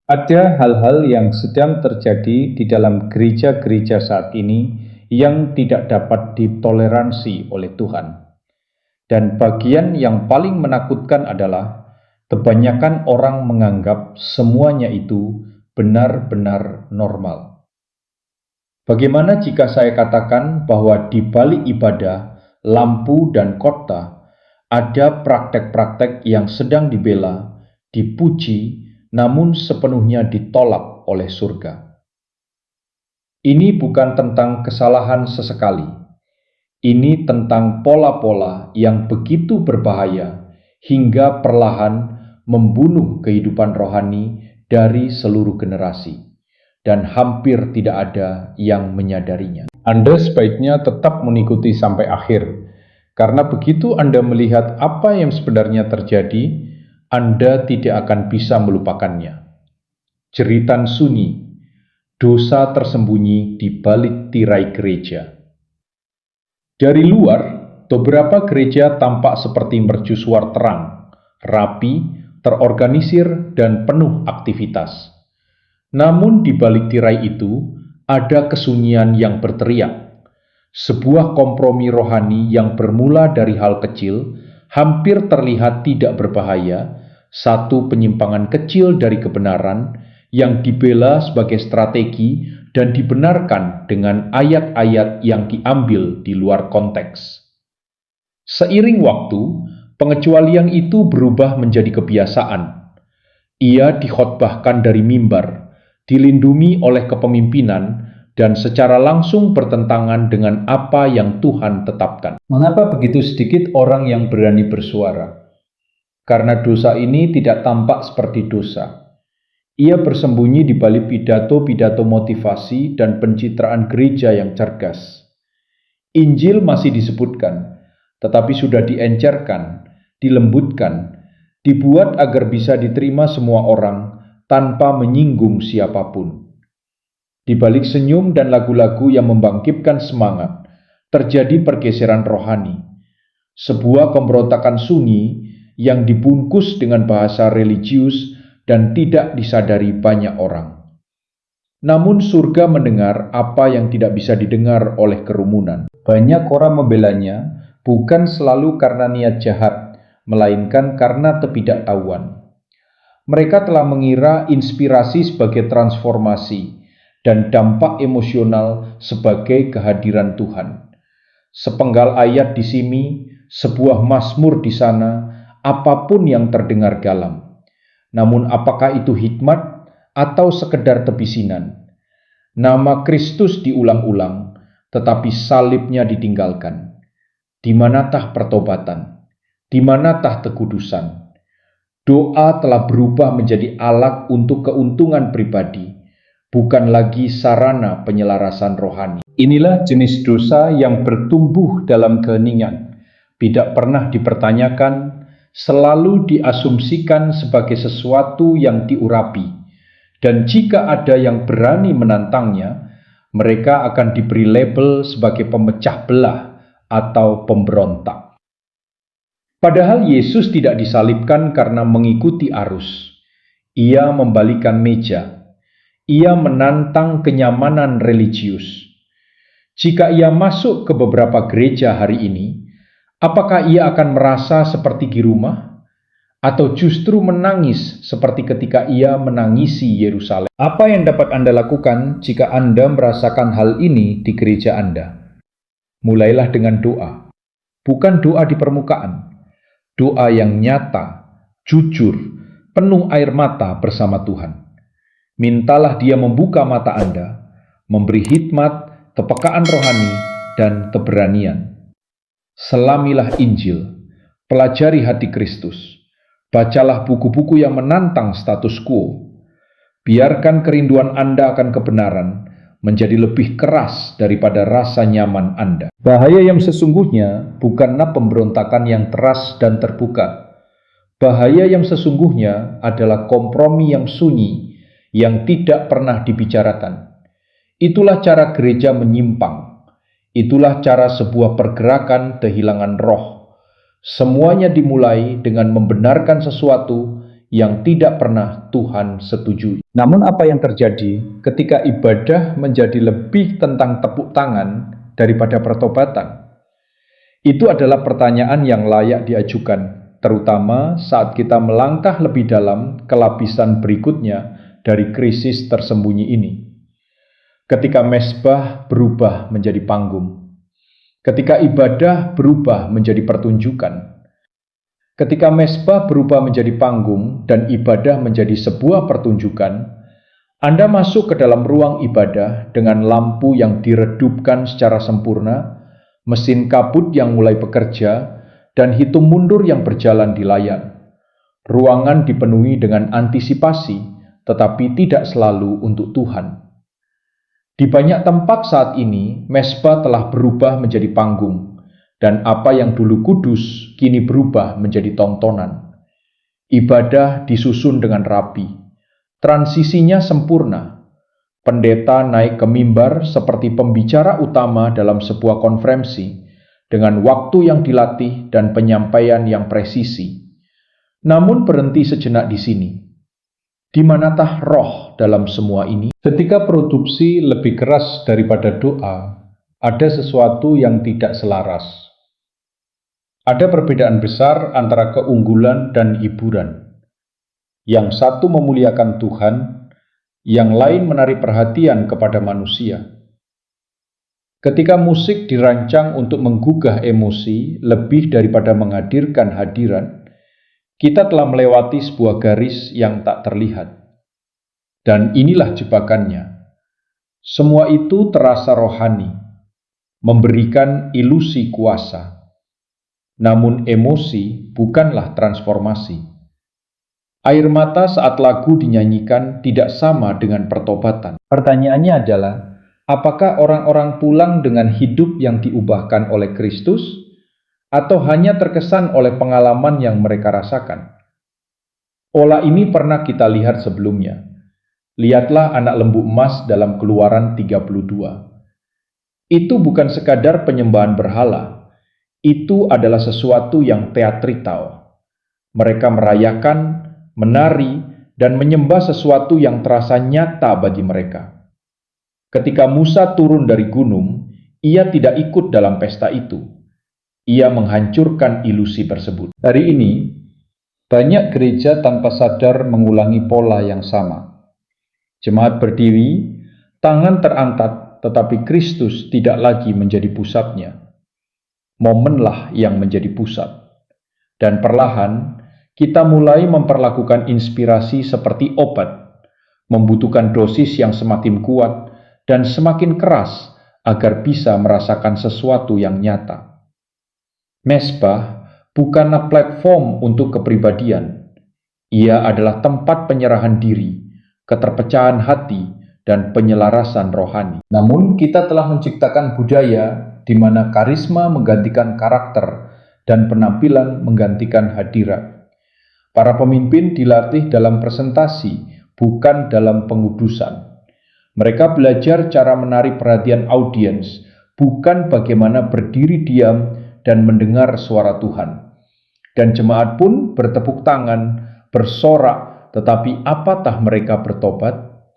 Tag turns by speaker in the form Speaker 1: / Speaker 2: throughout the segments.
Speaker 1: Ada hal-hal yang sedang terjadi di dalam gereja-gereja saat ini yang tidak dapat ditoleransi oleh Tuhan. Dan bagian yang paling menakutkan adalah kebanyakan orang menganggap semuanya itu benar-benar normal. Bagaimana jika saya katakan bahwa di balik ibadah, lampu, dan kota ada praktek-praktek yang sedang dibela, dipuji, namun sepenuhnya ditolak oleh surga. Ini bukan tentang kesalahan sesekali. Ini tentang pola-pola yang begitu berbahaya hingga perlahan membunuh kehidupan rohani dari seluruh generasi, dan hampir tidak ada yang menyadarinya. Anda sebaiknya tetap mengikuti sampai akhir, karena begitu Anda melihat apa yang sebenarnya terjadi, Anda tidak akan bisa melupakannya. Jeritan sunyi, dosa tersembunyi di balik tirai gereja. Dari luar, beberapa gereja tampak seperti mercusuar terang, rapi, terorganisir, dan penuh aktivitas. Namun di balik tirai itu, ada kesunyian yang berteriak. Sebuah kompromi rohani yang bermula dari hal kecil, hampir terlihat tidak berbahaya, satu penyimpangan kecil dari kebenaran yang dibela sebagai strategi dan dibenarkan dengan ayat-ayat yang diambil di luar konteks. Seiring waktu, pengecualian itu berubah menjadi kebiasaan. Ia dikhotbahkan dari mimbar, dilindungi oleh kepemimpinan, dan secara langsung bertentangan dengan apa yang Tuhan tetapkan. Mengapa begitu sedikit orang yang berani bersuara? Karena dosa ini tidak tampak seperti dosa. Ia bersembunyi di balik pidato-pidato motivasi dan pencitraan gereja yang cerdas. Injil masih disebutkan, tetapi sudah diencerkan, dilembutkan, dibuat agar bisa diterima semua orang tanpa menyinggung siapapun. Di balik senyum dan lagu-lagu yang membangkitkan semangat, terjadi pergeseran rohani. Sebuah pemberontakan sunyi yang dibungkus dengan bahasa religius dan tidak disadari banyak orang. Namun surga mendengar apa yang tidak bisa didengar oleh kerumunan. Banyak orang membelanya bukan selalu karena niat jahat, melainkan karena ketidaktahuan. Mereka telah mengira inspirasi sebagai transformasi dan dampak emosional sebagai kehadiran Tuhan. Sepenggal ayat di sini, sebuah mazmur di sana, apapun yang terdengar dalam. Namun apakah itu hikmat atau sekedar tebisinan? Nama Kristus diulang-ulang, tetapi salibnya ditinggalkan. Di manatah pertobatan? Di manatah kekudusan? Doa telah berubah menjadi alat untuk keuntungan pribadi, bukan lagi sarana penyelarasan rohani. Inilah jenis dosa yang bertumbuh dalam keheningan, tidak pernah dipertanyakan, selalu diasumsikan sebagai sesuatu yang diurapi, dan jika ada yang berani menantangnya, mereka akan diberi label sebagai pemecah belah atau pemberontak. Padahal Yesus tidak disalibkan karena mengikuti arus. Ia membalikan meja. Ia menantang kenyamanan religius. Jika ia masuk ke beberapa gereja hari ini, apakah ia akan merasa seperti di rumah? Atau justru menangis seperti ketika ia menangisi Yerusalem? Apa yang dapat Anda lakukan jika Anda merasakan hal ini di gereja Anda? Mulailah dengan doa. Bukan doa di permukaan. Doa yang nyata, jujur, penuh air mata bersama Tuhan. Mintalah Dia membuka mata Anda, memberi hikmat, kepekaan rohani, dan keberanian. Selamilah Injil, pelajari hati Kristus, bacalah buku-buku yang menantang status quo. Biarkan kerinduan Anda akan kebenaran menjadi lebih keras daripada rasa nyaman Anda. Bahaya yang sesungguhnya bukanlah pemberontakan yang keras dan terbuka. Bahaya yang sesungguhnya adalah kompromi yang sunyi, yang tidak pernah dibicarakan. Itulah cara gereja menyimpang. Itulah cara sebuah pergerakan kehilangan roh. Semuanya dimulai dengan membenarkan sesuatu yang tidak pernah Tuhan setujui. Namun apa yang terjadi ketika ibadah menjadi lebih tentang tepuk tangan daripada pertobatan? Itu adalah pertanyaan yang layak diajukan, terutama saat kita melangkah lebih dalam ke lapisan berikutnya dari krisis tersembunyi ini. Ketika mezbah berubah menjadi panggung, ketika ibadah berubah menjadi pertunjukan, ketika mezbah berubah menjadi panggung dan ibadah menjadi sebuah pertunjukan, Anda masuk ke dalam ruang ibadah dengan lampu yang diredupkan secara sempurna, mesin kabut yang mulai bekerja, dan hitung mundur yang berjalan di layar. Ruangan dipenuhi dengan antisipasi, tetapi tidak selalu untuk Tuhan. Di banyak tempat saat ini, mezbah telah berubah menjadi panggung, dan apa yang dulu kudus kini berubah menjadi tontonan. Ibadah disusun dengan rapi, transisinya sempurna. Pendeta naik ke mimbar seperti pembicara utama dalam sebuah konferensi, dengan waktu yang dilatih dan penyampaian yang presisi. Namun berhenti sejenak di sini. Di manatah roh dalam semua ini? Ketika produksi lebih keras daripada doa, ada sesuatu yang tidak selaras. Ada perbedaan besar antara keunggulan dan hiburan. Yang satu memuliakan Tuhan, yang lain menarik perhatian kepada manusia. Ketika musik dirancang untuk menggugah emosi lebih daripada menghadirkan hadiran, kita telah melewati sebuah garis yang tak terlihat. Dan inilah jebakannya. Semua itu terasa rohani, memberikan ilusi kuasa. Namun emosi bukanlah transformasi. Air mata saat lagu dinyanyikan tidak sama dengan pertobatan. Pertanyaannya adalah, apakah orang-orang pulang dengan hidup yang diubahkan oleh Kristus, atau hanya terkesan oleh pengalaman yang mereka rasakan? Pola ini pernah kita lihat sebelumnya. Lihatlah anak lembu emas dalam Keluaran 32. Itu bukan sekadar penyembahan berhala, itu adalah sesuatu yang teatrikal. Mereka merayakan, menari, dan menyembah sesuatu yang terasa nyata bagi mereka. Ketika Musa turun dari gunung, ia tidak ikut dalam pesta itu. Ia menghancurkan ilusi tersebut. Hari ini, banyak gereja tanpa sadar mengulangi pola yang sama. Jemaat berdiri, tangan terangkat, tetapi Kristus tidak lagi menjadi pusatnya. Momenlah yang menjadi pusat. Dan perlahan, kita mulai memperlakukan inspirasi seperti obat, membutuhkan dosis yang semakin kuat dan semakin keras agar bisa merasakan sesuatu yang nyata. Mezbah bukanlah platform untuk kepribadian. Ia adalah tempat penyerahan diri, keterpecahan hati, dan penyelarasan rohani. Namun kita telah menciptakan budaya di mana karisma menggantikan karakter dan penampilan menggantikan hadirat. Para pemimpin dilatih dalam presentasi, bukan dalam pengudusan. Mereka belajar cara menarik perhatian audiens, bukan bagaimana berdiri diam dan mendengar suara Tuhan. Dan jemaat pun bertepuk tangan, bersorak, tetapi apatah mereka bertobat?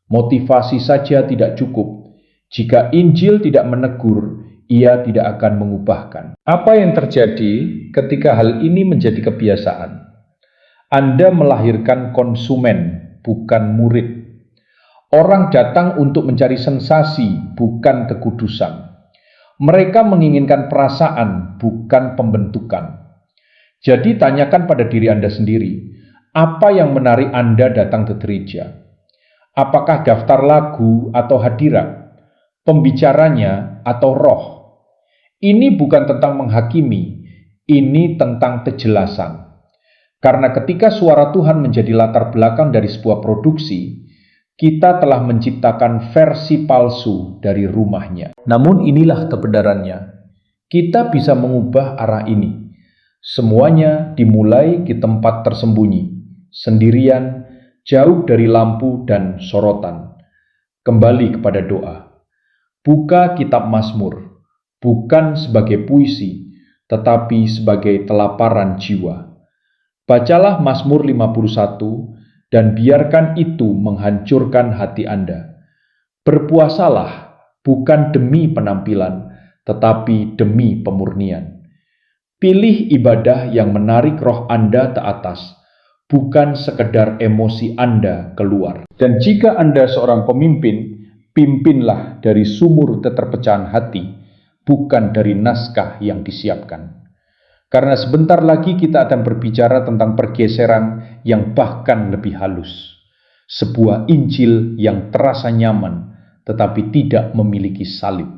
Speaker 1: Motivasi saja tidak cukup. Jika Injil tidak menegur, ia tidak akan mengubahkan. Apa yang terjadi ketika hal ini menjadi kebiasaan? Anda melahirkan konsumen, bukan murid. Orang datang untuk mencari sensasi, bukan kekudusan. Mereka menginginkan perasaan, bukan pembentukan. Jadi tanyakan pada diri Anda sendiri, apa yang menarik Anda datang ke gereja? Apakah daftar lagu atau hadirat? Pembicaranya atau roh? Ini bukan tentang menghakimi, ini tentang kejelasan. Karena ketika suara Tuhan menjadi latar belakang dari sebuah produksi, kita telah menciptakan versi palsu dari rumahnya. Namun inilah kebenarannya. Kita bisa mengubah arah ini. Semuanya dimulai di tempat tersembunyi, sendirian, jauh dari lampu dan sorotan. Kembali kepada doa. Buka kitab Mazmur, bukan sebagai puisi, tetapi sebagai telaparan jiwa. Bacalah Mazmur 51 dan biarkan itu menghancurkan hati Anda. Berpuasalah bukan demi penampilan, tetapi demi pemurnian. Pilih ibadah yang menarik roh Anda ke atas, bukan sekedar emosi Anda keluar. Dan jika Anda seorang pemimpin, pimpinlah dari sumur keterpecahan hati, bukan dari naskah yang disiapkan. Karena sebentar lagi kita akan berbicara tentang pergeseran yang bahkan lebih halus. Sebuah Injil yang terasa nyaman, tetapi tidak memiliki salib.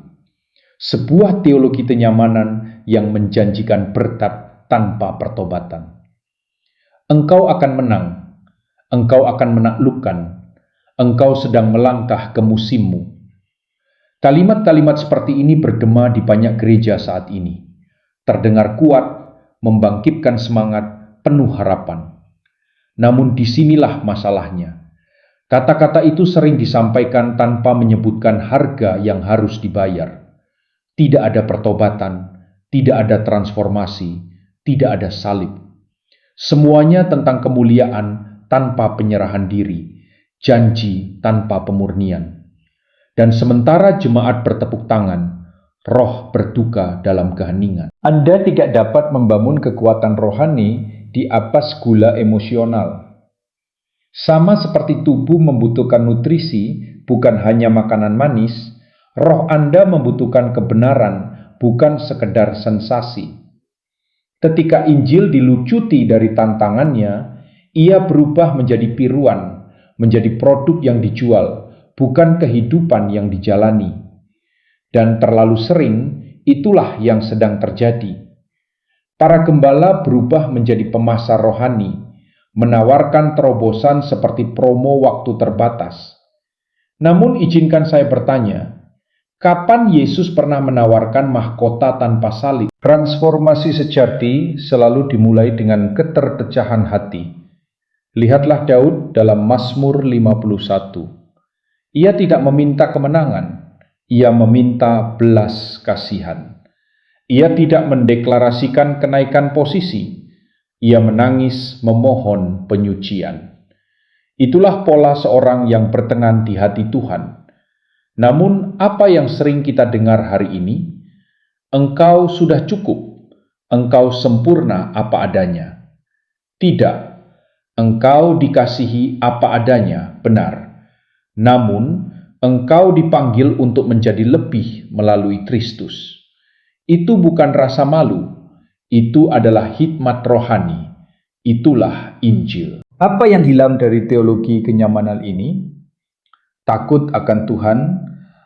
Speaker 1: Sebuah teologi kenyamanan yang menjanjikan berkat tanpa pertobatan. Engkau akan menang, engkau akan menaklukkan, engkau sedang melangkah ke musimmu. Kalimat-kalimat seperti ini bergema di banyak gereja saat ini. Terdengar kuat, membangkitkan semangat, penuh harapan. Namun disinilah masalahnya. Kata-kata itu sering disampaikan tanpa menyebutkan harga yang harus dibayar. Tidak ada pertobatan, tidak ada transformasi, tidak ada salib. Semuanya tentang kemuliaan tanpa penyerahan diri, janji tanpa pemurnian. Dan sementara jemaat bertepuk tangan, roh berduka dalam keheningan. Anda tidak dapat membangun kekuatan rohani di atas gula emosional. Sama seperti tubuh membutuhkan nutrisi, bukan hanya makanan manis, roh Anda membutuhkan kebenaran, bukan sekedar sensasi. Ketika Injil dilucuti dari tantangannya, ia berubah menjadi tiruan, menjadi produk yang dijual, bukan kehidupan yang dijalani. Dan terlalu sering, itulah yang sedang terjadi. Para gembala berubah menjadi pemasar rohani, menawarkan terobosan seperti promo waktu terbatas. Namun izinkan saya bertanya, kapan Yesus pernah menawarkan mahkota tanpa salib? Transformasi sejati selalu dimulai dengan keterpecahan hati. Lihatlah Daud dalam Mazmur 51. Ia tidak meminta kemenangan, ia meminta belas kasihan. Ia tidak mendeklarasikan kenaikan posisi, ia menangis memohon penyucian. Itulah pola seorang yang bertenan di hati Tuhan. Namun apa yang sering kita dengar hari ini? Engkau sudah cukup, engkau sempurna apa adanya. Tidak, engkau dikasihi apa adanya, benar. Namun, engkau dipanggil untuk menjadi lebih melalui Kristus. Itu bukan rasa malu, itu adalah hikmat rohani. Itulah Injil. Apa yang hilang dari teologi kenyamanan ini? Takut akan Tuhan,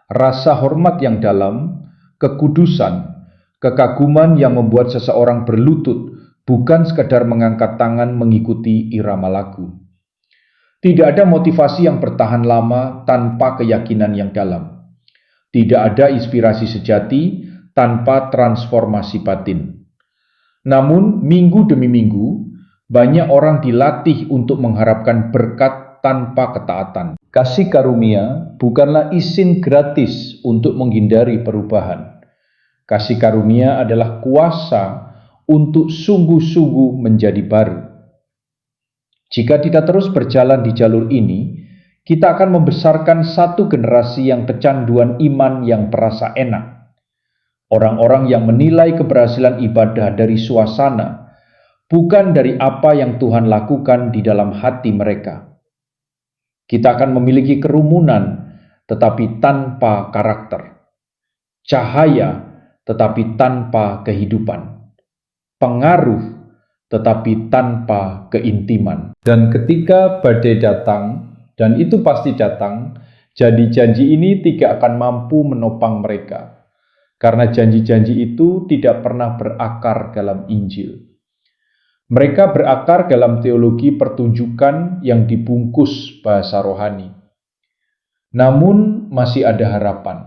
Speaker 1: rasa hormat yang dalam, kekudusan, kekaguman yang membuat seseorang berlutut, bukan sekadar mengangkat tangan mengikuti irama lagu. Tidak ada motivasi yang bertahan lama tanpa keyakinan yang dalam. Tidak ada inspirasi sejati tanpa transformasi batin. Namun, minggu demi minggu, banyak orang dilatih untuk mengharapkan berkat tanpa ketaatan. Kasih karunia bukanlah izin gratis untuk menghindari perubahan. Kasih karunia adalah kuasa untuk sungguh-sungguh menjadi baru. Jika tidak terus berjalan di jalur ini, kita akan membesarkan satu generasi yang kecanduan iman yang terasa enak. Orang-orang yang menilai keberhasilan ibadah dari suasana, bukan dari apa yang Tuhan lakukan di dalam hati mereka. Kita akan memiliki kerumunan, tetapi tanpa karakter. Cahaya, tetapi tanpa kehidupan. Pengaruh, tetapi tanpa keintiman. Dan ketika badai datang, dan itu pasti datang, janji-janji ini tidak akan mampu menopang mereka. Karena janji-janji itu tidak pernah berakar dalam Injil. Mereka berakar dalam teologi pertunjukan yang dibungkus bahasa rohani. Namun masih ada harapan.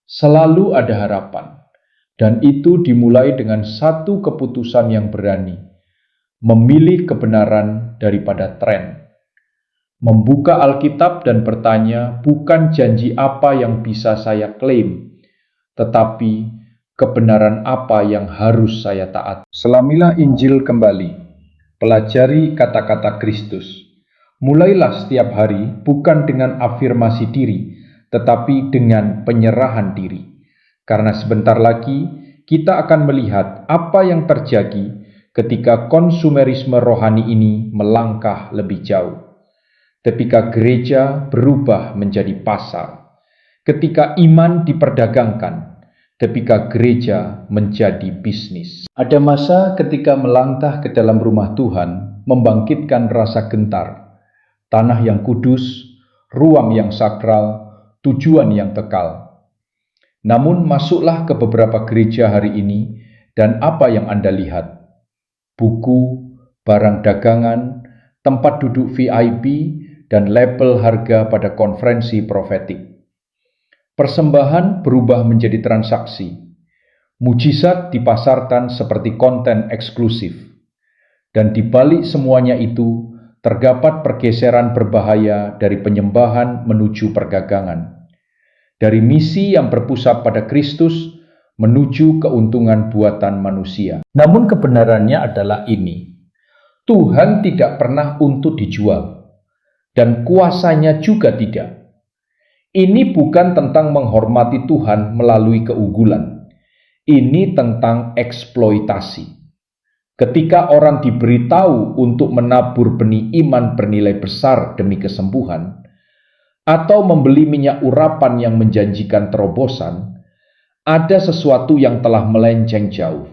Speaker 1: Selalu ada harapan. Dan itu dimulai dengan satu keputusan yang berani. Memilih kebenaran daripada tren. Membuka Alkitab dan bertanya, bukan janji apa yang bisa saya klaim, tetapi kebenaran apa yang harus saya taat. Selamilah Injil kembali. Pelajari kata-kata Kristus. Mulailah setiap hari bukan dengan afirmasi diri, tetapi dengan penyerahan diri. Karena sebentar lagi kita akan melihat apa yang terjadi ketika konsumerisme rohani ini melangkah lebih jauh. Ketika gereja berubah menjadi pasar, ketika iman diperdagangkan, ketika gereja menjadi bisnis. Ada masa ketika melangkah ke dalam rumah Tuhan membangkitkan rasa gentar, tanah yang kudus, ruang yang sakral, tujuan yang kekal. Namun masuklah ke beberapa gereja hari ini dan apa yang Anda lihat? Buku, barang dagangan, tempat duduk VIP, dan label harga pada konferensi profetik. Persembahan berubah menjadi transaksi. Mujizat dipasarkan seperti konten eksklusif. Dan di balik semuanya itu, terdapat pergeseran berbahaya dari penyembahan menuju perdagangan. Dari misi yang berpusat pada Kristus menuju keuntungan buatan manusia. Namun kebenarannya adalah ini. Tuhan tidak pernah untuk dijual. Dan kuasanya juga tidak. Ini bukan tentang menghormati Tuhan melalui keunggulan. Ini tentang eksploitasi. Ketika orang diberitahu untuk menabur benih iman bernilai besar demi kesembuhan, atau membeli minyak urapan yang menjanjikan terobosan, ada sesuatu yang telah melenceng jauh.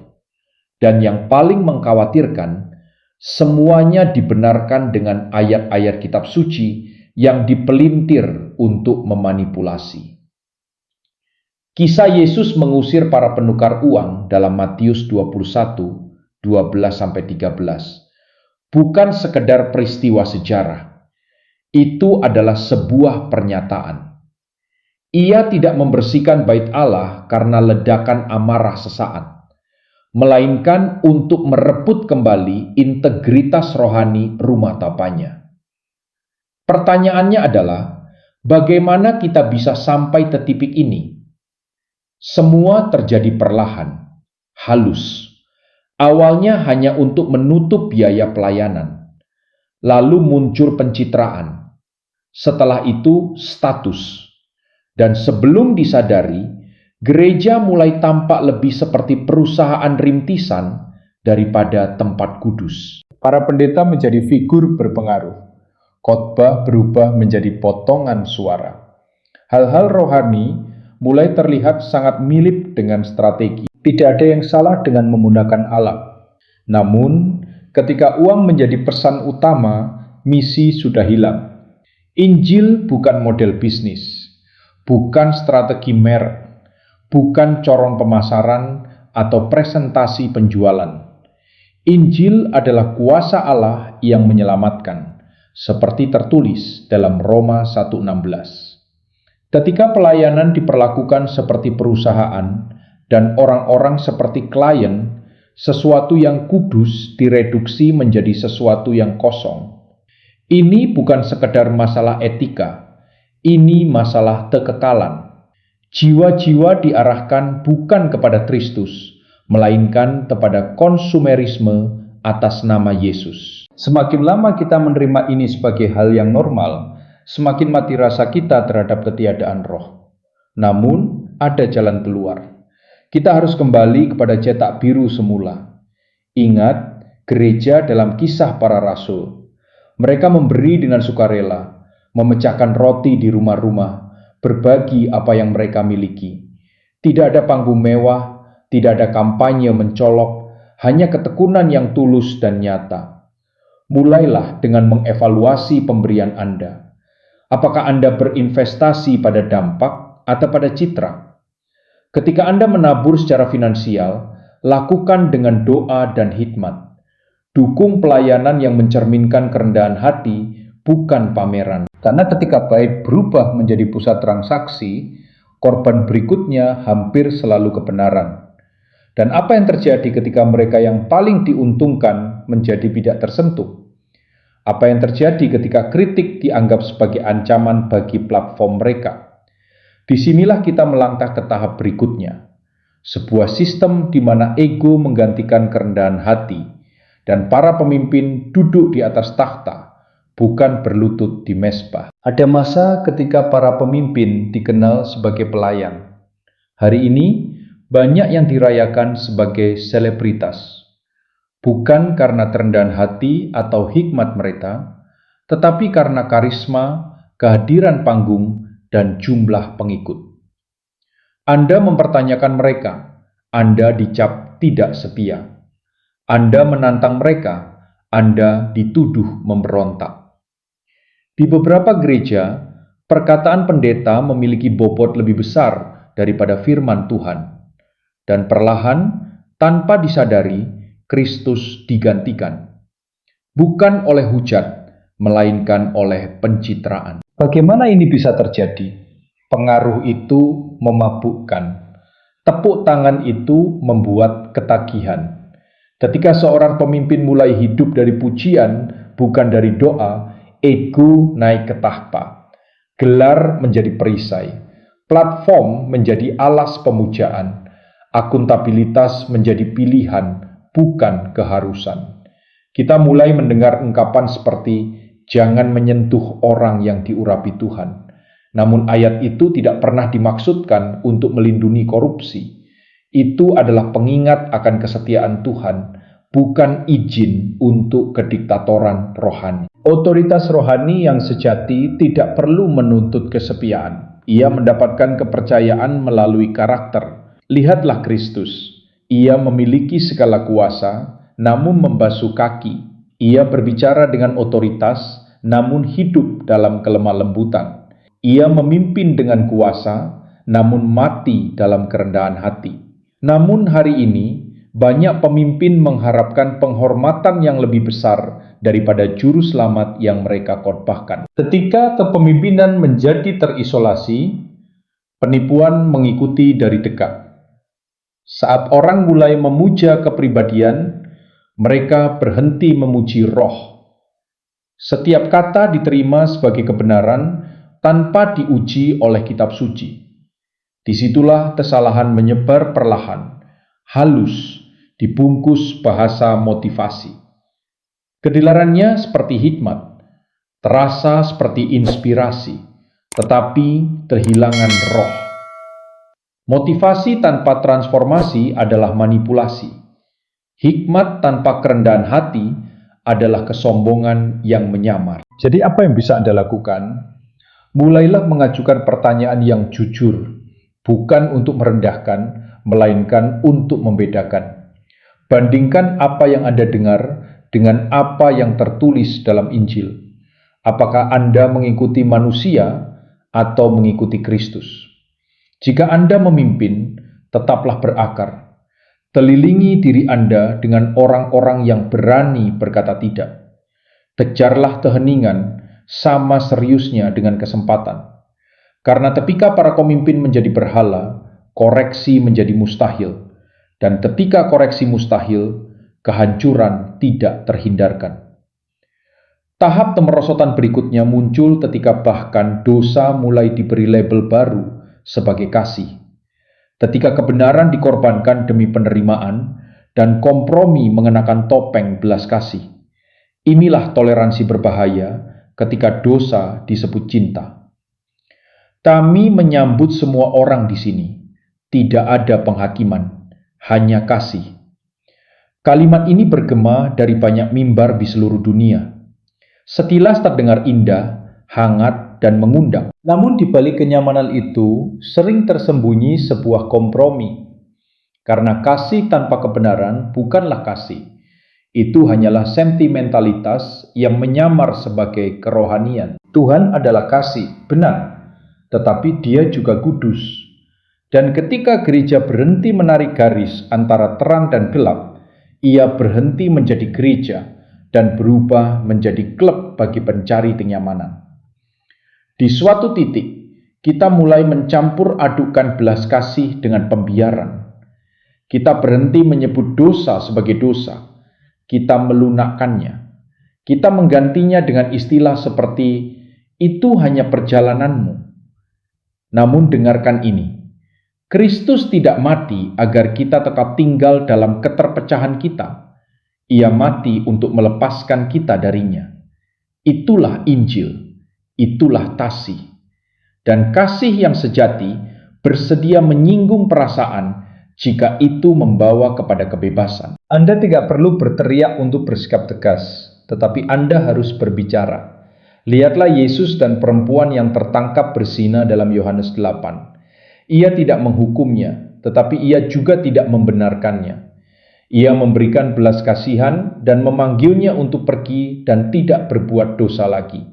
Speaker 1: Dan yang paling mengkhawatirkan, semuanya dibenarkan dengan ayat-ayat kitab suci yang dipelintir untuk memanipulasi. Kisah Yesus mengusir para penukar uang dalam Matius 21, 12-13 bukan sekedar peristiwa sejarah. Itu adalah sebuah pernyataan. Ia tidak membersihkan bait Allah karena ledakan amarah sesaat, melainkan untuk merebut kembali integritas rohani rumah tapanya. Pertanyaannya adalah, bagaimana kita bisa sampai ke titik ini? Semua terjadi perlahan, halus. Awalnya hanya untuk menutup biaya pelayanan. Lalu muncul pencitraan. Setelah itu status. Dan sebelum disadari, gereja mulai tampak lebih seperti perusahaan rintisan daripada tempat kudus. Para pendeta menjadi figur berpengaruh. Khotbah berubah menjadi potongan suara. Hal-hal rohani mulai terlihat sangat mirip dengan strategi. Tidak ada yang salah dengan menggunakan alat. Namun, ketika uang menjadi pesan utama, misi sudah hilang. Injil bukan model bisnis, bukan strategi merek, bukan corong pemasaran atau presentasi penjualan. Injil adalah kuasa Allah yang menyelamatkan, seperti tertulis dalam Roma 1:16. Ketika pelayanan diperlakukan seperti perusahaan dan orang-orang seperti klien, sesuatu yang kudus direduksi menjadi sesuatu yang kosong. Ini bukan sekedar masalah etika, ini masalah kekekalan. Jiwa-jiwa diarahkan bukan kepada Kristus, melainkan kepada konsumerisme atas nama Yesus. Semakin lama kita menerima ini sebagai hal yang normal, semakin mati rasa kita terhadap ketiadaan roh. Namun, ada jalan keluar. Kita harus kembali kepada cetak biru semula. Ingat, gereja dalam kisah para rasul. Mereka memberi dengan sukarela, memecahkan roti di rumah-rumah, berbagi apa yang mereka miliki. Tidak ada panggung mewah, tidak ada kampanye mencolok, hanya ketekunan yang tulus dan nyata. Mulailah dengan mengevaluasi pemberian Anda. Apakah Anda berinvestasi pada dampak atau pada citra? Ketika Anda menabur secara finansial, lakukan dengan doa dan hikmat. Dukung pelayanan yang mencerminkan kerendahan hati, bukan pameran. Karena ketika bait berubah menjadi pusat transaksi, korban berikutnya hampir selalu kebenaran. Dan apa yang terjadi ketika mereka yang paling diuntungkan menjadi tidak tersentuh? Apa yang terjadi ketika kritik dianggap sebagai ancaman bagi platform mereka? Disinilah kita melangkah ke tahap berikutnya. Sebuah sistem di mana ego menggantikan kerendahan hati, dan para pemimpin duduk di atas takhta, bukan berlutut di mezbah. Ada masa ketika para pemimpin dikenal sebagai pelayan. Hari ini, banyak yang dirayakan sebagai selebritas. Bukan karena kerendahan hati atau hikmat mereka, tetapi karena karisma, kehadiran panggung, dan jumlah pengikut. Anda mempertanyakan mereka, Anda dicap tidak setia. Anda menantang mereka, Anda dituduh memberontak. Di beberapa gereja, perkataan pendeta memiliki bobot lebih besar daripada firman Tuhan. Dan perlahan, tanpa disadari, Kristus digantikan. Bukan oleh hujat, melainkan oleh pencitraan. Bagaimana ini bisa terjadi? Pengaruh itu memabukkan. Tepuk tangan itu membuat ketagihan. Ketika seorang pemimpin mulai hidup dari pujian, bukan dari doa, ego naik ke tahta. Gelar menjadi perisai. Platform menjadi alas pemujaan. Akuntabilitas menjadi pilihan, bukan keharusan. Kita mulai mendengar ungkapan seperti, jangan menyentuh orang yang diurapi Tuhan. Namun ayat itu tidak pernah dimaksudkan untuk melindungi korupsi. Itu adalah pengingat akan kesetiaan Tuhan, bukan izin untuk kediktatoran rohani. Otoritas rohani yang sejati tidak perlu menuntut kesepian. Ia mendapatkan kepercayaan melalui karakter. Lihatlah Kristus, ia memiliki segala kuasa, namun membasuh kaki. Ia berbicara dengan otoritas, namun hidup dalam kelemah lembutan. Ia memimpin dengan kuasa, namun mati dalam kerendahan hati. Namun hari ini, banyak pemimpin mengharapkan penghormatan yang lebih besar daripada juru selamat yang mereka khotbahkan. Ketika kepemimpinan menjadi terisolasi, penipuan mengikuti dari dekat. Saat orang mulai memuja kepribadian, mereka berhenti memuji roh. Setiap kata diterima sebagai kebenaran tanpa diuji oleh kitab suci. Disitulah kesalahan menyebar perlahan, halus, dibungkus bahasa motivasi. Kedengarannya seperti hikmat, terasa seperti inspirasi, tetapi kehilangan roh. Motivasi tanpa transformasi adalah manipulasi. Hikmat tanpa kerendahan hati adalah kesombongan yang menyamar. Jadi apa yang bisa Anda lakukan? Mulailah mengajukan pertanyaan yang jujur, bukan untuk merendahkan, melainkan untuk membedakan. Bandingkan apa yang Anda dengar dengan apa yang tertulis dalam Injil. Apakah Anda mengikuti manusia atau mengikuti Kristus? Jika Anda memimpin, tetaplah berakar. Kelilingi diri Anda dengan orang-orang yang berani berkata tidak. Kejarlah keheningan sama seriusnya dengan kesempatan. Karena ketika para pemimpin menjadi berhala, koreksi menjadi mustahil. Dan ketika koreksi mustahil, kehancuran tidak terhindarkan. Tahap kemerosotan berikutnya muncul ketika bahkan dosa mulai diberi label baru sebagai kasih. Ketika kebenaran dikorbankan demi penerimaan dan kompromi mengenakan topeng belas kasih. Inilah toleransi berbahaya ketika dosa disebut cinta. Kami menyambut semua orang di sini. Tidak ada penghakiman, hanya kasih. Kalimat ini bergema dari banyak mimbar di seluruh dunia. Sekilas terdengar indah, hangat, dan mengundang. Namun di balik kenyamanan itu sering tersembunyi sebuah kompromi. Karena kasih tanpa kebenaran bukanlah kasih. Itu hanyalah sentimentalitas yang menyamar sebagai kerohanian. Tuhan adalah kasih, benar, tetapi Dia juga kudus. Dan ketika gereja berhenti menarik garis antara terang dan gelap, ia berhenti menjadi gereja dan berubah menjadi klub bagi pencari kenyamanan. Di suatu titik, kita mulai mencampur adukan belas kasih dengan pembiaran. Kita berhenti menyebut dosa sebagai dosa. Kita melunakkannya. Kita menggantinya dengan istilah seperti, itu hanya perjalananmu. Namun dengarkan ini. Kristus tidak mati agar kita tetap tinggal dalam keterpecahan kita. Ia mati untuk melepaskan kita darinya. Itulah Injil, itulah kasih. Dan kasih yang sejati bersedia menyinggung perasaan jika itu membawa kepada kebebasan. Anda tidak perlu berteriak untuk bersikap tegas, tetapi Anda harus berbicara. Lihatlah Yesus dan perempuan yang tertangkap berzina dalam Yohanes 8. Ia tidak menghukumnya, tetapi ia juga tidak membenarkannya. Ia memberikan belas kasihan dan memanggilnya untuk pergi dan tidak berbuat dosa lagi.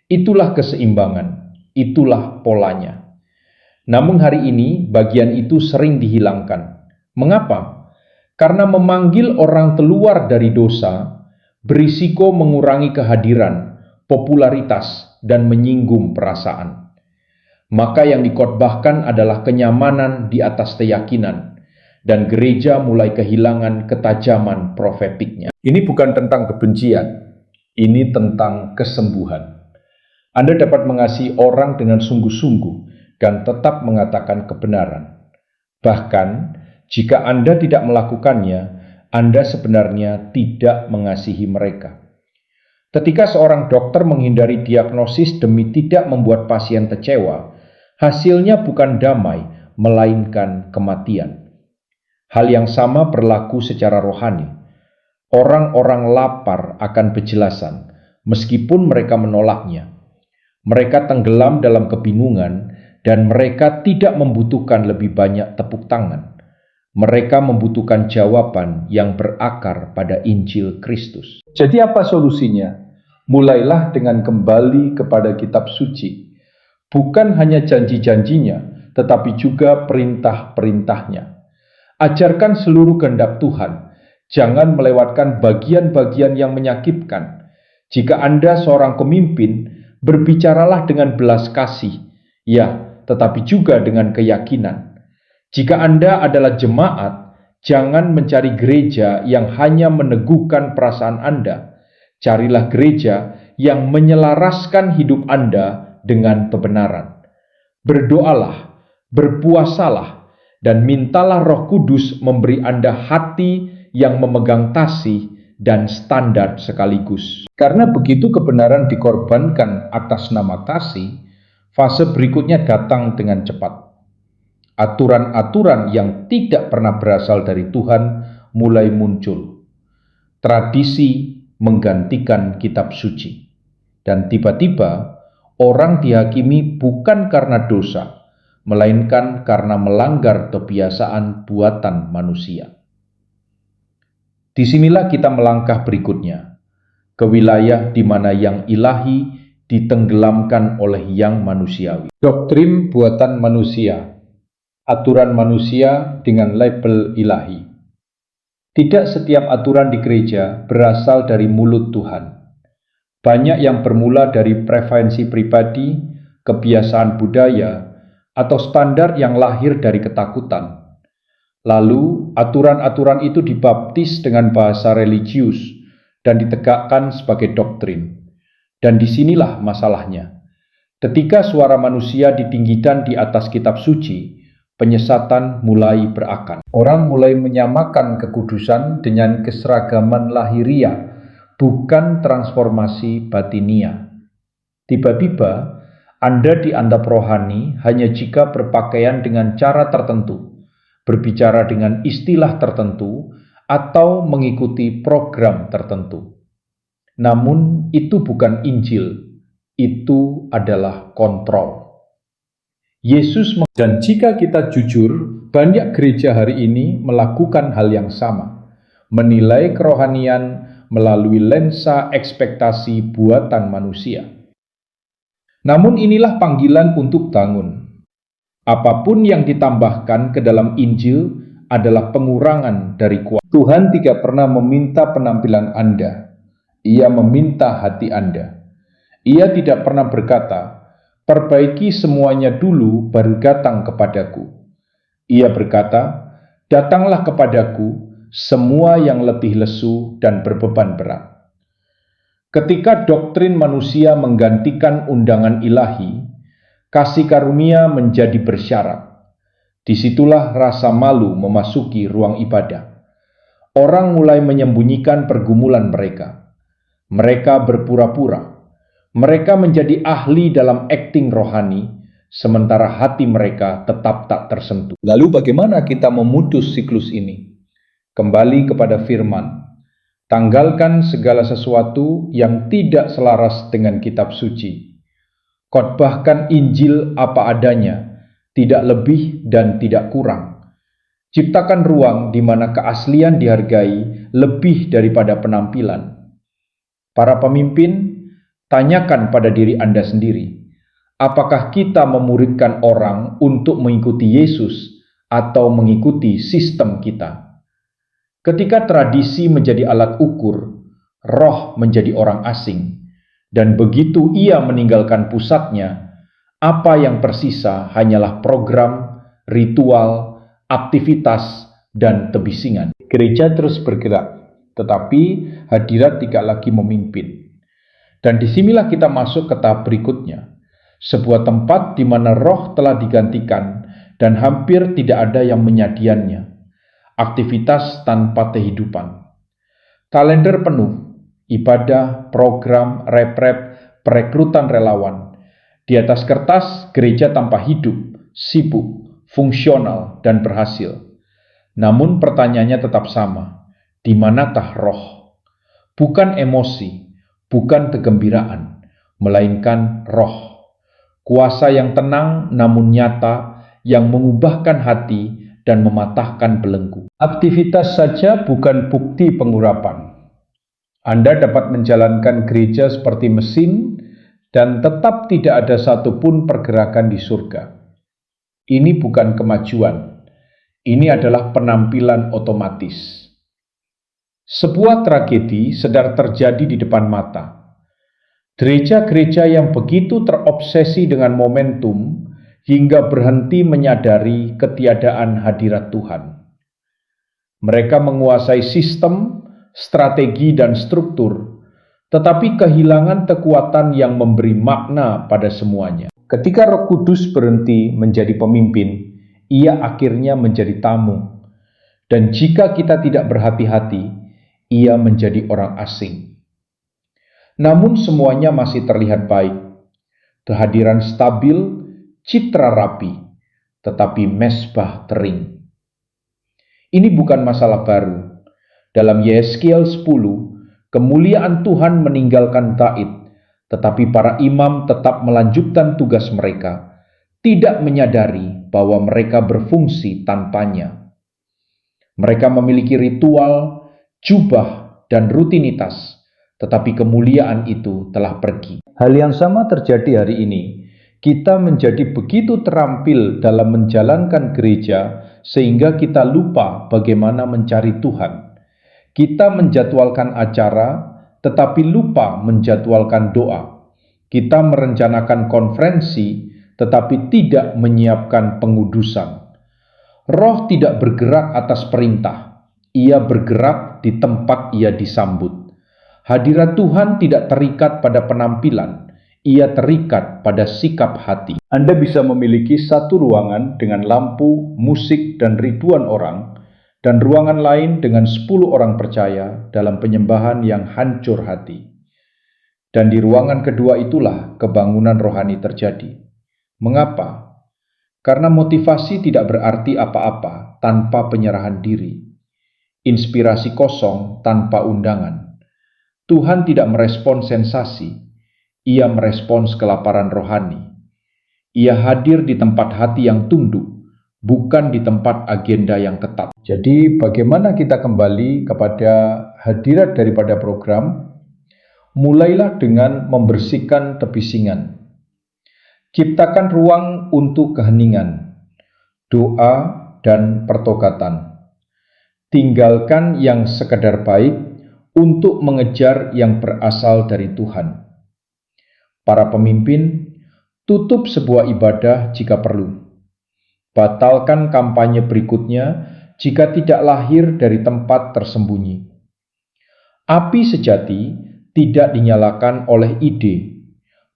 Speaker 1: Itulah keseimbangan, itulah polanya. Namun hari ini bagian itu sering dihilangkan. Mengapa? Karena memanggil orang keluar dari dosa berisiko mengurangi kehadiran, popularitas, dan menyinggung perasaan. Maka yang dikhotbahkan adalah kenyamanan di atas keyakinan, dan gereja mulai kehilangan ketajaman profetiknya. Ini bukan tentang kebencian, ini tentang kesembuhan. Anda dapat mengasihi orang dengan sungguh-sungguh dan tetap mengatakan kebenaran. Bahkan, jika Anda tidak melakukannya, Anda sebenarnya tidak mengasihi mereka. Ketika seorang dokter menghindari diagnosis demi tidak membuat pasien kecewa, hasilnya bukan damai, melainkan kematian. Hal yang sama berlaku secara rohani. Orang-orang lapar akan penjelasan, meskipun mereka menolaknya. Mereka tenggelam dalam kebingungan, dan mereka tidak membutuhkan lebih banyak tepuk tangan. Mereka membutuhkan jawaban yang berakar pada Injil Kristus. Jadi apa solusinya? Mulailah dengan kembali kepada kitab suci. Bukan hanya janji-janjinya, tetapi juga perintah-perintahnya. Ajarkan seluruh kehendak Tuhan. Jangan melewatkan bagian-bagian yang menyakitkan. Jika Anda seorang pemimpin, berbicaralah dengan belas kasih. Ya, tetapi juga dengan keyakinan. Jika Anda adalah jemaat, jangan mencari gereja yang hanya meneguhkan perasaan Anda. Carilah gereja yang menyelaraskan hidup Anda dengan kebenaran. Berdoalah, berpuasalah, dan mintalah Roh Kudus memberi Anda hati yang memegang kasih dan standar sekaligus. Karena begitu kebenaran dikorbankan atas nama kasih, fase berikutnya datang dengan cepat. Aturan-aturan yang tidak pernah berasal dari Tuhan mulai muncul. Tradisi menggantikan kitab suci. Dan tiba-tiba orang dihakimi bukan karena dosa, melainkan karena melanggar kebiasaan buatan manusia. Disinilah kita melangkah berikutnya, ke wilayah di mana yang ilahi ditenggelamkan oleh yang manusiawi. Doktrin buatan manusia, aturan manusia dengan label ilahi. Tidak setiap aturan di gereja berasal dari mulut Tuhan. Banyak yang bermula dari preferensi pribadi, kebiasaan budaya, atau standar yang lahir dari ketakutan. Lalu, aturan-aturan itu dibaptis dengan bahasa religius dan ditegakkan sebagai doktrin. Dan disinilah masalahnya. Ketika suara manusia ditinggikan di atas kitab suci, penyesatan mulai berakar. Orang mulai menyamakan kekudusan dengan keseragaman lahiriah, bukan transformasi batinia. Tiba-tiba, Anda dianggap rohani hanya jika berpakaian dengan cara tertentu, berbicara dengan istilah tertentu, atau mengikuti program tertentu. Namun itu bukan Injil, itu adalah kontrol. Dan jika kita jujur, banyak gereja hari ini melakukan hal yang sama, menilai kerohanian melalui lensa ekspektasi buatan manusia. Namun inilah panggilan untuk bangun. Apapun yang ditambahkan ke dalam Injil adalah pengurangan dari kuasa. Tuhan tidak pernah meminta penampilan Anda. Ia meminta hati Anda. Ia tidak pernah berkata, perbaiki semuanya dulu baru datang kepadaku. Ia berkata, datanglah kepadaku semua yang letih lesu dan berbeban berat. Ketika doktrin manusia menggantikan undangan ilahi, kasih karunia menjadi bersyarat. Disitulah rasa malu memasuki ruang ibadah. orang mulai menyembunyikan pergumulan mereka. Mereka berpura-pura. Mereka menjadi ahli dalam akting rohani, sementara hati mereka tetap tak tersentuh. Lalu bagaimana kita memutus siklus ini? Kembali kepada firman. Tanggalkan segala sesuatu yang tidak selaras dengan kitab suci. Khotbahkan Injil apa adanya, tidak lebih dan tidak kurang. Ciptakan ruang di mana keaslian dihargai lebih daripada penampilan. Para pemimpin, tanyakan pada diri Anda sendiri, apakah kita memuridkan orang untuk mengikuti Yesus atau mengikuti sistem kita? Ketika tradisi menjadi alat ukur, roh menjadi orang asing, dan begitu ia meninggalkan pusatnya, apa yang tersisa hanyalah program, ritual, aktivitas, dan tebisingan. Gereja terus bergerak, tetapi hadirat tidak lagi memimpin. Dan disinilah kita masuk ke tahap berikutnya, sebuah tempat di mana roh telah digantikan dan hampir tidak ada yang menyadiannya. Aktivitas tanpa kehidupan. Kalender penuh, ibadah, program, rep-rep, perekrutan relawan. Di atas kertas, gereja tanpa hidup, sibuk, fungsional, dan berhasil. Namun pertanyaannya tetap sama, di manakah roh? Bukan emosi, bukan kegembiraan, melainkan roh. Kuasa yang tenang namun nyata, yang mengubahkan hati dan mematahkan belenggu. Aktivitas saja bukan bukti pengurapan. Anda dapat menjalankan gereja seperti mesin dan tetap tidak ada satupun pergerakan di surga. Ini bukan kemajuan. Ini adalah penampilan otomatis. Sebuah tragedi sedang terjadi di depan mata. Gereja-gereja yang begitu terobsesi dengan momentum hingga berhenti menyadari ketiadaan hadirat Tuhan. Mereka menguasai sistem, strategi, dan struktur, tetapi kehilangan kekuatan yang memberi makna pada semuanya. Ketika Roh Kudus berhenti menjadi pemimpin, ia akhirnya menjadi tamu. Dan jika kita tidak berhati-hati, ia menjadi orang asing. Namun semuanya masih terlihat baik. Kehadiran stabil, citra rapi, tetapi mesbah kering. Ini bukan masalah baru. Dalam Yeskiel 10, kemuliaan Tuhan meninggalkan Daud, tetapi para imam tetap melanjutkan tugas mereka, tidak menyadari bahwa mereka berfungsi tanpanya. Mereka memiliki ritual, jubah, dan rutinitas, tetapi kemuliaan itu telah pergi. Hal yang sama terjadi hari ini. Kita menjadi begitu terampil dalam menjalankan gereja sehingga kita lupa bagaimana mencari Tuhan. Kita menjadwalkan acara tetapi lupa menjadwalkan doa. Kita merencanakan konferensi tetapi tidak menyiapkan pengudusan. Roh tidak bergerak atas perintah. Ia bergerak di tempat ia disambut. Hadirat Tuhan tidak terikat pada penampilan. Ia terikat pada sikap hati. Anda bisa memiliki satu ruangan dengan lampu, musik, dan ribuan orang, dan ruangan lain dengan 10 orang percaya dalam penyembahan yang hancur hati. Dan di ruangan kedua itulah kebangunan rohani terjadi. Mengapa? Karena motivasi tidak berarti apa-apa tanpa penyerahan diri. Inspirasi kosong tanpa undangan. Tuhan tidak merespons sensasi. Ia merespons kelaparan rohani. Ia hadir di tempat hati yang tunduk, bukan di tempat agenda yang ketat. Jadi bagaimana kita kembali kepada hadirat daripada program? Mulailah dengan membersihkan tebisingan. Ciptakan ruang untuk keheningan, doa, dan pertobatan. Tinggalkan yang sekedar baik untuk mengejar yang berasal dari Tuhan. Para pemimpin, tutup sebuah ibadah jika perlu. Batalkan kampanye berikutnya jika tidak lahir dari tempat tersembunyi. Api sejati tidak dinyalakan oleh ide,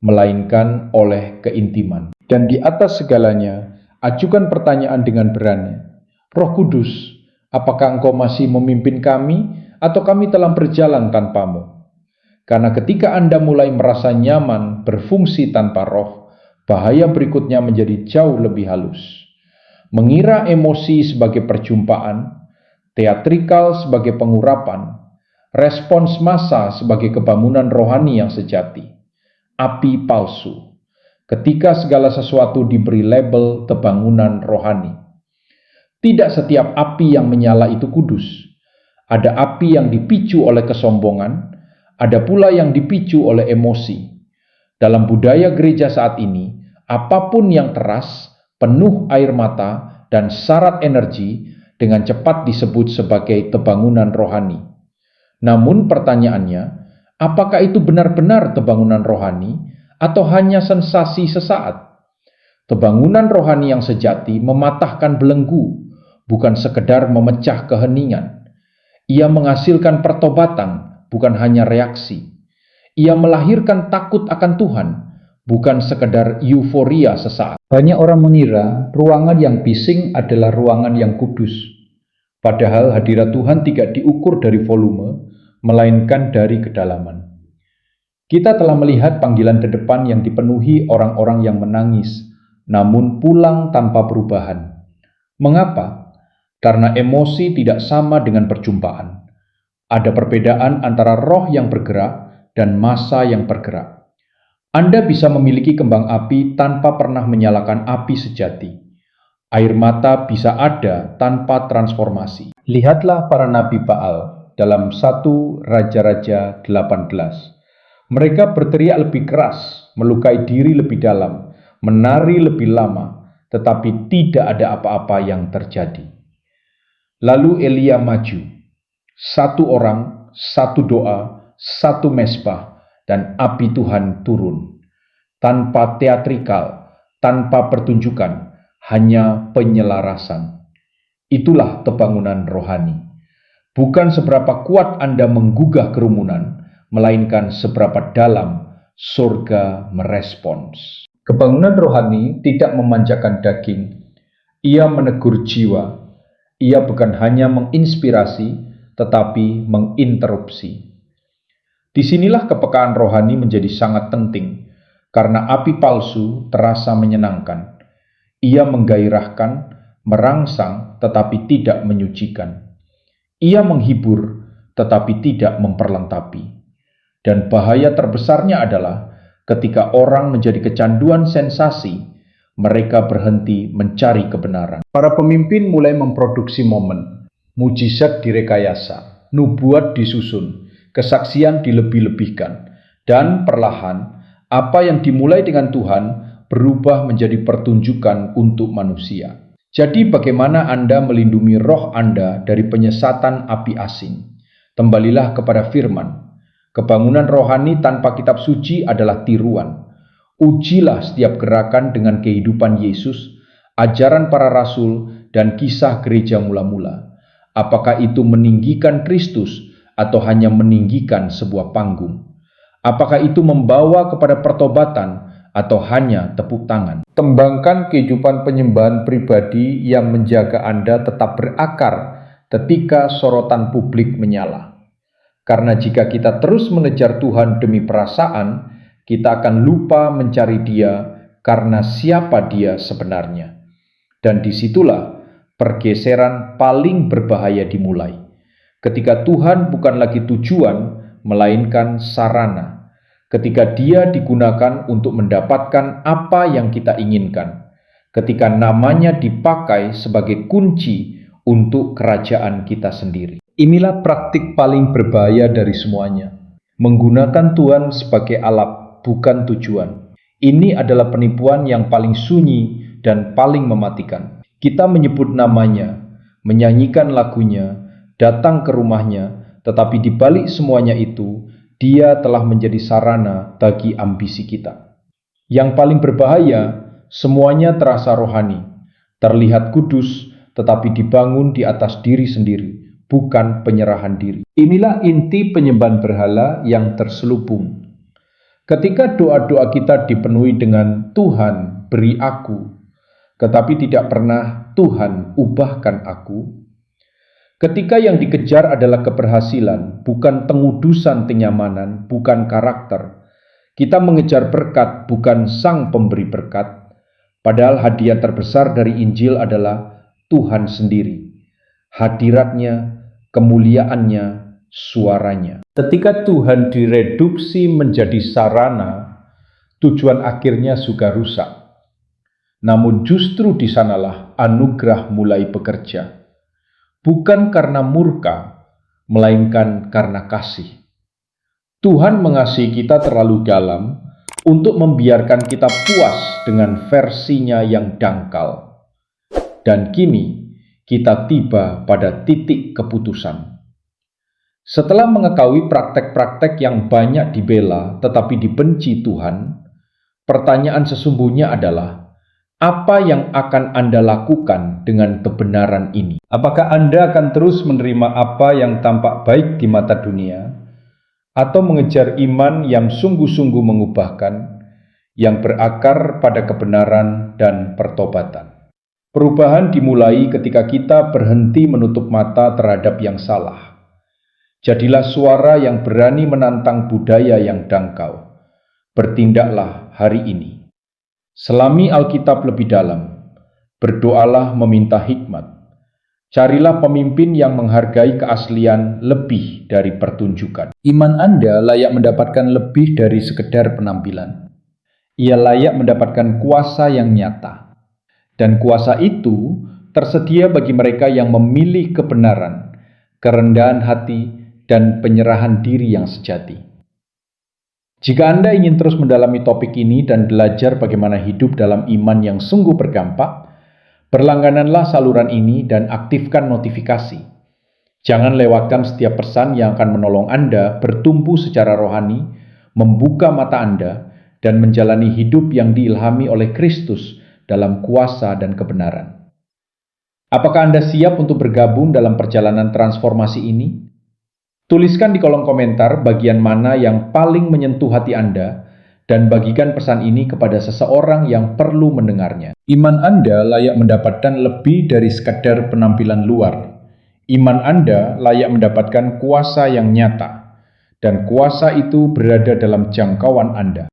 Speaker 1: melainkan oleh keintiman. Dan di atas segalanya, ajukan pertanyaan dengan berani. Roh Kudus, Apakah Engkau masih memimpin kami, atau kami telah berjalan tanpamu? Karena ketika Anda mulai merasa nyaman berfungsi tanpa roh, bahaya berikutnya menjadi jauh lebih halus. Mengira emosi sebagai perjumpaan, teatrikal sebagai pengurapan, respons massa sebagai kebangunan rohani yang sejati, api palsu. Ketika segala sesuatu diberi label kebangunan rohani. Tidak setiap api yang menyala itu kudus. Ada api yang dipicu oleh kesombongan, ada pula yang dipicu oleh emosi. Dalam budaya gereja saat ini, apapun yang keras, penuh air mata, dan syarat energi dengan cepat disebut sebagai kebangunan rohani. Namun pertanyaannya, apakah itu benar-benar kebangunan rohani atau hanya sensasi sesaat? Kebangunan rohani yang sejati mematahkan belenggu, bukan sekedar memecah keheningan. Ia menghasilkan pertobatan, bukan hanya reaksi. Ia melahirkan takut akan Tuhan, bukan sekedar euforia sesaat. Banyak orang mengira ruangan yang bising adalah ruangan yang kudus. Padahal hadirat Tuhan tidak diukur dari volume, melainkan dari kedalaman. Kita telah melihat panggilan ke depan yang dipenuhi orang-orang yang menangis, namun pulang tanpa perubahan. Mengapa? Karena emosi tidak sama dengan perjumpaan. Ada perbedaan antara roh yang bergerak dan massa yang bergerak. Anda bisa memiliki kembang api tanpa pernah menyalakan api sejati. Air mata bisa ada tanpa transformasi. Lihatlah para nabi Baal dalam 1 Raja-Raja 18. Mereka berteriak lebih keras, melukai diri lebih dalam, menari lebih lama, tetapi tidak ada apa-apa yang terjadi. Lalu Elia maju, 1 orang, 1 doa, 1 mezbah, dan api Tuhan turun. Tanpa teatrikal, tanpa pertunjukan, hanya penyelarasan. Itulah kebangunan rohani. Bukan seberapa kuat Anda menggugah kerumunan, melainkan seberapa dalam surga merespons. Kebangunan rohani tidak memanjakan daging, ia menegur jiwa. Ia bukan hanya menginspirasi, tetapi menginterupsi. Disinilah kepekaan rohani menjadi sangat penting, karena api palsu terasa menyenangkan. Ia menggairahkan, merangsang, tetapi tidak menyucikan. Ia menghibur, tetapi tidak memperlengkapi. Dan bahaya terbesarnya adalah ketika orang menjadi kecanduan sensasi, mereka berhenti mencari kebenaran. Para pemimpin mulai memproduksi momen, mujizat direkayasa, nubuat disusun, kesaksian dilebih-lebihkan, dan perlahan apa yang dimulai dengan Tuhan berubah menjadi pertunjukan untuk manusia. Jadi bagaimana Anda melindungi roh Anda dari penyesatan api asing? Kembalilah kepada firman. Kebangunan rohani tanpa kitab suci adalah tiruan. Ujilah setiap gerakan dengan kehidupan Yesus, ajaran para rasul, dan kisah gereja mula-mula. Apakah itu meninggikan Kristus atau hanya meninggikan sebuah panggung? Apakah itu membawa kepada pertobatan atau hanya tepuk tangan? Kembangkan kehidupan penyembahan pribadi yang menjaga Anda tetap berakar ketika sorotan publik menyala. Karena jika kita terus mengejar Tuhan demi perasaan, kita akan lupa mencari Dia karena siapa Dia sebenarnya. Dan disitulah pergeseran paling berbahaya dimulai. Ketika Tuhan bukan lagi tujuan, melainkan sarana. Ketika Dia digunakan untuk mendapatkan apa yang kita inginkan. Ketika namanya dipakai sebagai kunci untuk kerajaan kita sendiri. Inilah praktik paling berbahaya dari semuanya. Menggunakan Tuhan sebagai alat, bukan tujuan. Ini adalah penipuan yang paling sunyi dan paling mematikan. Kita menyebut namanya, menyanyikan lagunya, datang ke rumahnya, tetapi di balik semuanya itu, Dia telah menjadi sarana bagi ambisi kita. Yang paling berbahaya, semuanya terasa rohani, terlihat kudus, tetapi dibangun di atas diri sendiri, bukan penyerahan diri. Inilah inti penyembahan berhala yang terselubung. Ketika doa-doa kita dipenuhi dengan Tuhan beri aku, tetapi tidak pernah Tuhan ubahkan aku, Ketika yang dikejar adalah keberhasilan, bukan tengudusan kenyamanan, bukan karakter. Kita mengejar berkat, bukan sang pemberi berkat. Padahal hadiah terbesar dari Injil adalah Tuhan sendiri. Hadiratnya, kemuliaannya, suaranya. Ketika Tuhan direduksi menjadi sarana, tujuan akhirnya juga rusak. Namun justru di sanalah anugerah mulai bekerja. Bukan karena murka, melainkan karena kasih. Tuhan mengasihi kita terlalu dalam untuk membiarkan kita puas dengan versinya yang dangkal. Dan kini kita tiba pada titik keputusan. Setelah mengetahui praktek-praktek yang banyak dibela tetapi dibenci Tuhan, pertanyaan sesungguhnya adalah, apa yang akan Anda lakukan dengan kebenaran ini? Apakah Anda akan terus menerima apa yang tampak baik di mata dunia, atau mengejar iman yang sungguh-sungguh mengubahkan, yang berakar pada kebenaran dan pertobatan? Perubahan dimulai ketika kita berhenti menutup mata terhadap yang salah. Jadilah suara yang berani menantang budaya yang dangkal. Bertindaklah hari ini. Selami Alkitab lebih dalam, berdoalah meminta hikmat. Carilah pemimpin yang menghargai keaslian lebih dari pertunjukan. Iman Anda layak mendapatkan lebih dari sekedar penampilan. Ia layak mendapatkan kuasa yang nyata. Dan kuasa itu tersedia bagi mereka yang memilih kebenaran, kerendahan hati, dan penyerahan diri yang sejati. Jika Anda ingin terus mendalami topik ini dan belajar bagaimana hidup dalam iman yang sungguh berdampak, berlanggananlah saluran ini dan aktifkan notifikasi. Jangan lewatkan setiap pesan yang akan menolong Anda bertumbuh secara rohani, membuka mata Anda, dan menjalani hidup yang diilhami oleh Kristus dalam kuasa dan kebenaran. Apakah Anda siap untuk bergabung dalam perjalanan transformasi ini? Tuliskan di kolom komentar bagian mana yang paling menyentuh hati Anda dan bagikan pesan ini kepada seseorang yang perlu mendengarnya. Iman Anda layak mendapatkan lebih dari sekadar penampilan luar. Iman Anda layak mendapatkan kuasa yang nyata, dan kuasa itu berada dalam jangkauan Anda.